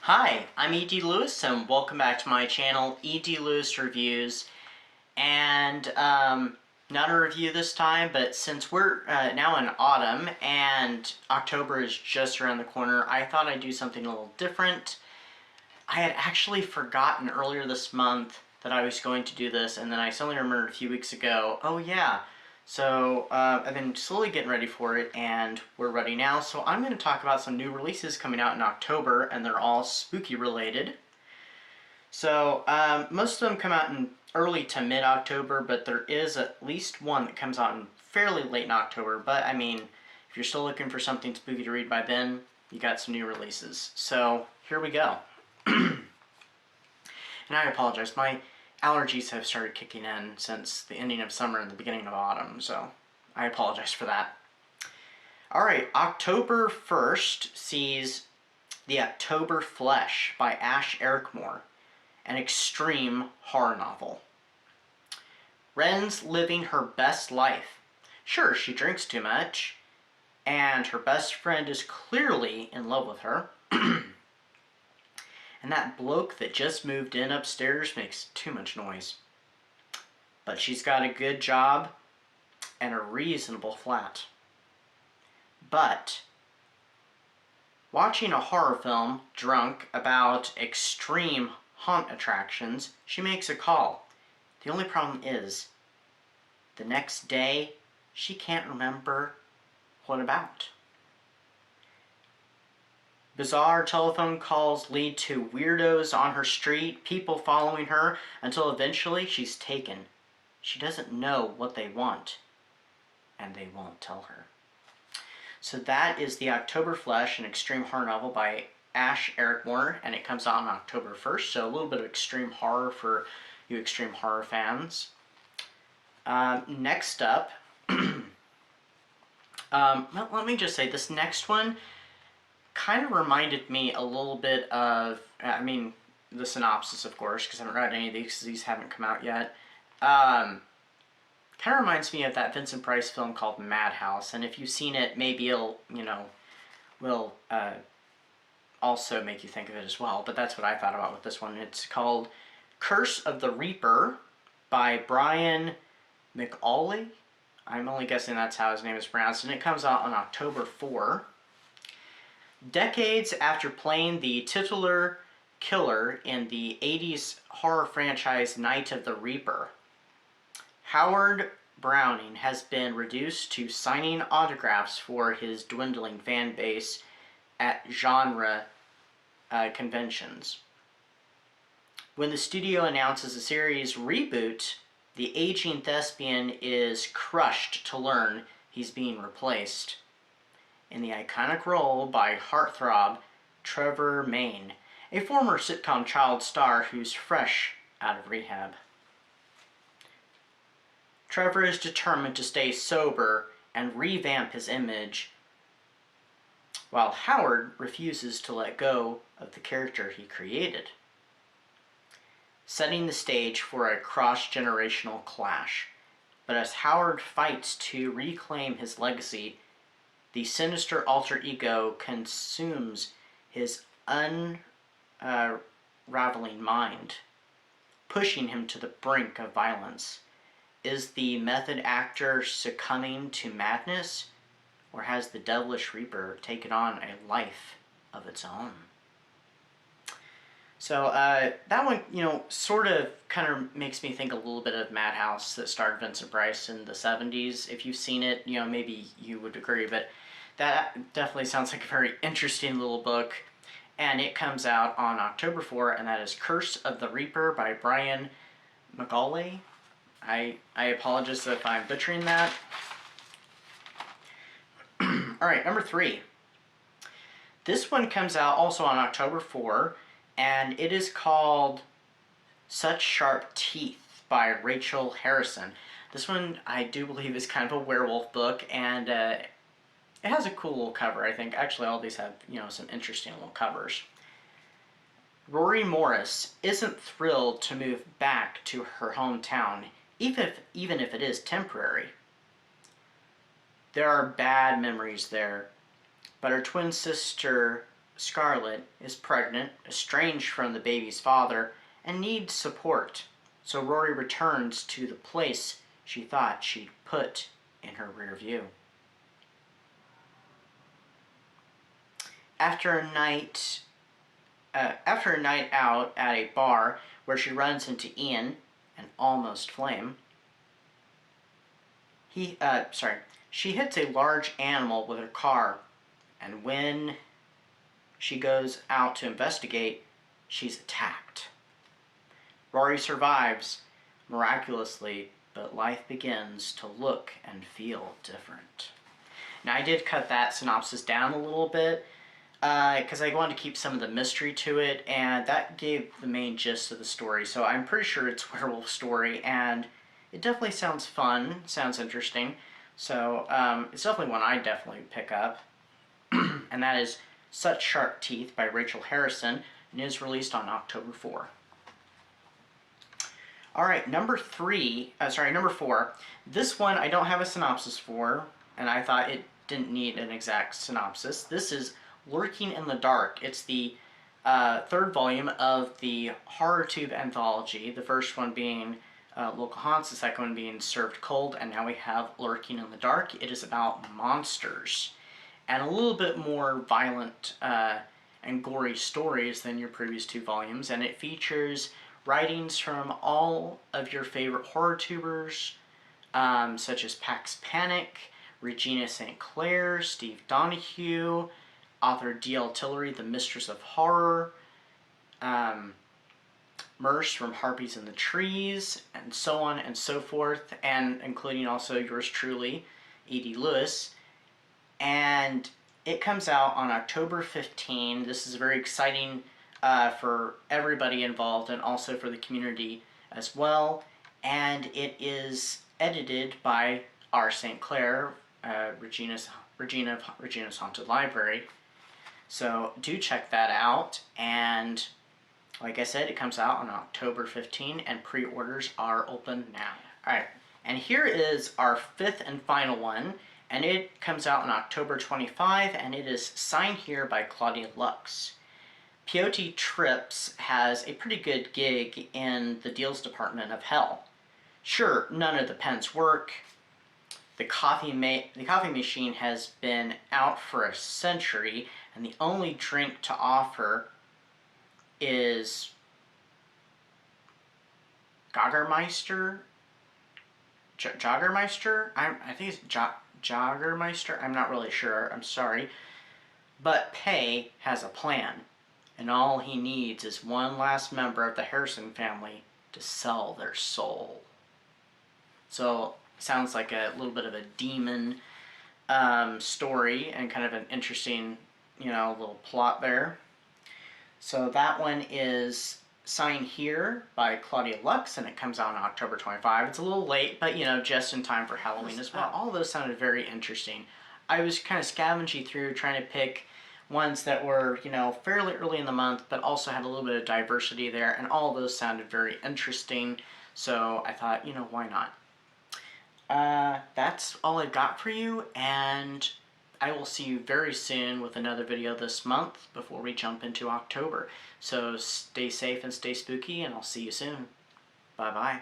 Hi, I'm E.D. Lewis, and welcome back to my channel, E.D. Lewis Reviews. And not a review this time, but since we're now in autumn and October is just around the corner, I thought I'd do something a little different. I had actually forgotten earlier this month that I was going to do this, and then I suddenly remembered a few weeks ago, oh yeah. So I've been slowly getting ready for it, and we're ready now. So I'm going to talk about some new releases coming out in October, and they're all spooky related. So most of them come out in early to mid-October, but there is at least one that comes out in fairly late in October. But I mean, if you're still looking for something spooky to read by then, you got some new releases. So here we go. And I apologize, my allergies have started kicking in since the ending of summer and the beginning of autumn, so I apologize for that. Alright, October 1st sees The October Flesh by Ash Ericmore, an extreme horror novel. Ren's living her best life. Sure, she drinks too much, and her best friend is clearly in love with her. And that bloke that just moved in upstairs makes too much noise. But she's got a good job and a reasonable flat. But watching a horror film drunk about extreme haunt attractions, she makes a call. The only problem is, the next day, she can't remember what about. Bizarre telephone calls lead to weirdos on her street, people following her, until eventually she's taken. She doesn't know what they want, and they won't tell her. So that is The October Flesh, an extreme horror novel by Ash Ericmore, and it comes out on October 1st, so a little bit of extreme horror for you extreme horror fans. Next up, let me just say, this next one kind of reminded me a little bit of, I mean, the synopsis, of course, because I haven't read any of these because these haven't come out yet. Kind of reminds me of that Vincent Price film called Madhouse, and if you've seen it, maybe it'll, will also make you think of it as well, but that's what I thought about with this one. It's called Curse of the Reaper by Brian McAuley. I'm only guessing that's how his name is pronounced, and it comes out on October 4. Decades after playing the titular killer in the 80s horror franchise Night of the Reaper, Howard Browning has been reduced to signing autographs for his dwindling fan base at genre conventions. When the studio announces a series reboot, the aging thespian is crushed to learn he's being replaced in the iconic role by heartthrob Trevor Maine, a former sitcom child star who's fresh out of rehab. Trevor is determined to stay sober and revamp his image, while Howard refuses to let go of the character he created, setting the stage for a cross-generational clash. But as Howard fights to reclaim his legacy, the sinister alter ego consumes his unraveling mind, pushing him to the brink of violence. Is the method actor succumbing to madness, or has the devilish Reaper taken on a life of its own? So that one, sort of kind of makes me think a little bit of Madhouse that starred Vincent Price in the 70s. If you've seen it, maybe you would agree, but that definitely sounds like a very interesting little book. And it comes out on October 4, and that is Curse of the Reaper by Brian McAuley. I apologize if I'm butchering that. Alright, number 3. This one comes out also on October 4, and it is called Such Sharp Teeth by Rachel Harrison. This one, I do believe, is kind of a werewolf book, and it has a cool little cover, I think. Actually, all these have, some interesting little covers. Rory Morris isn't thrilled to move back to her hometown, even if it is temporary. There are bad memories there, but her twin sister Scarlet, is pregnant, estranged from the baby's father, and needs support. So Rory returns to the place she thought she'd put in her rear view. After a night out at a bar where she runs into Ian, an almost flame, she hits a large animal with her car, and when she goes out to investigate, she's attacked. Rory survives, miraculously, but life begins to look and feel different. Now, I did cut that synopsis down a little bit, because I wanted to keep some of the mystery to it, and that gave the main gist of the story. So I'm pretty sure it's a werewolf story, and it definitely sounds fun, sounds interesting. So it's definitely one I'd definitely pick up. And that is Such Sharp Teeth by Rachel Harrison, and is released on October 4. Alright, number 4. This one I don't have a synopsis for, and I thought it didn't need an exact synopsis. This is Lurking in the Dark. It's the third volume of the HorrorTube anthology, the first one being Local Haunts, the second one being Served Cold, and now we have Lurking in the Dark. It is about monsters, and a little bit more violent and gory stories than your previous two volumes, and it features writings from all of your favorite horror tubers, such as Pax Panic, Regina St. Clair, Steve Donahue, author D.L. Tillery, the Mistress of Horror, Merce from Harpies in the Trees, and so on and so forth, and including also yours truly, E.D. Lewis. And it comes out on October 15. This is very exciting for everybody involved and also for the community as well. And it is edited by R. St. Clair, Regina of Regina's Haunted Library. So do check that out. And like I said, it comes out on October 15, and pre-orders are open now. Alright, and here is our fifth and final one, and it comes out on October 25, and it is Sign Here by Claudia Lux. Peyote Trips has a pretty good gig in the deals department of hell. Sure, none of the pens work. The coffee machine has been out for a century, and the only drink to offer is Jogger Meister? Jogger Meister? I think it's Jogger Meister? I'm not really sure, I'm sorry. But Pei has a plan, and all he needs is one last member of the Harrison family to sell their soul. So, sounds like a little bit of a demon story, and kind of an interesting, little plot there. So that one is Sign Here by Claudia Lux, and it comes out on October 25. It's a little late, but just in time for Halloween as well. All those sounded very interesting. I was kind of scavenging through trying to pick ones that were, fairly early in the month, but also had a little bit of diversity there, and all those sounded very interesting. So I thought, why not? That's all I've got for you, and I will see you very soon with another video this month before we jump into October. So stay safe and stay spooky, and I'll see you soon. Bye-bye.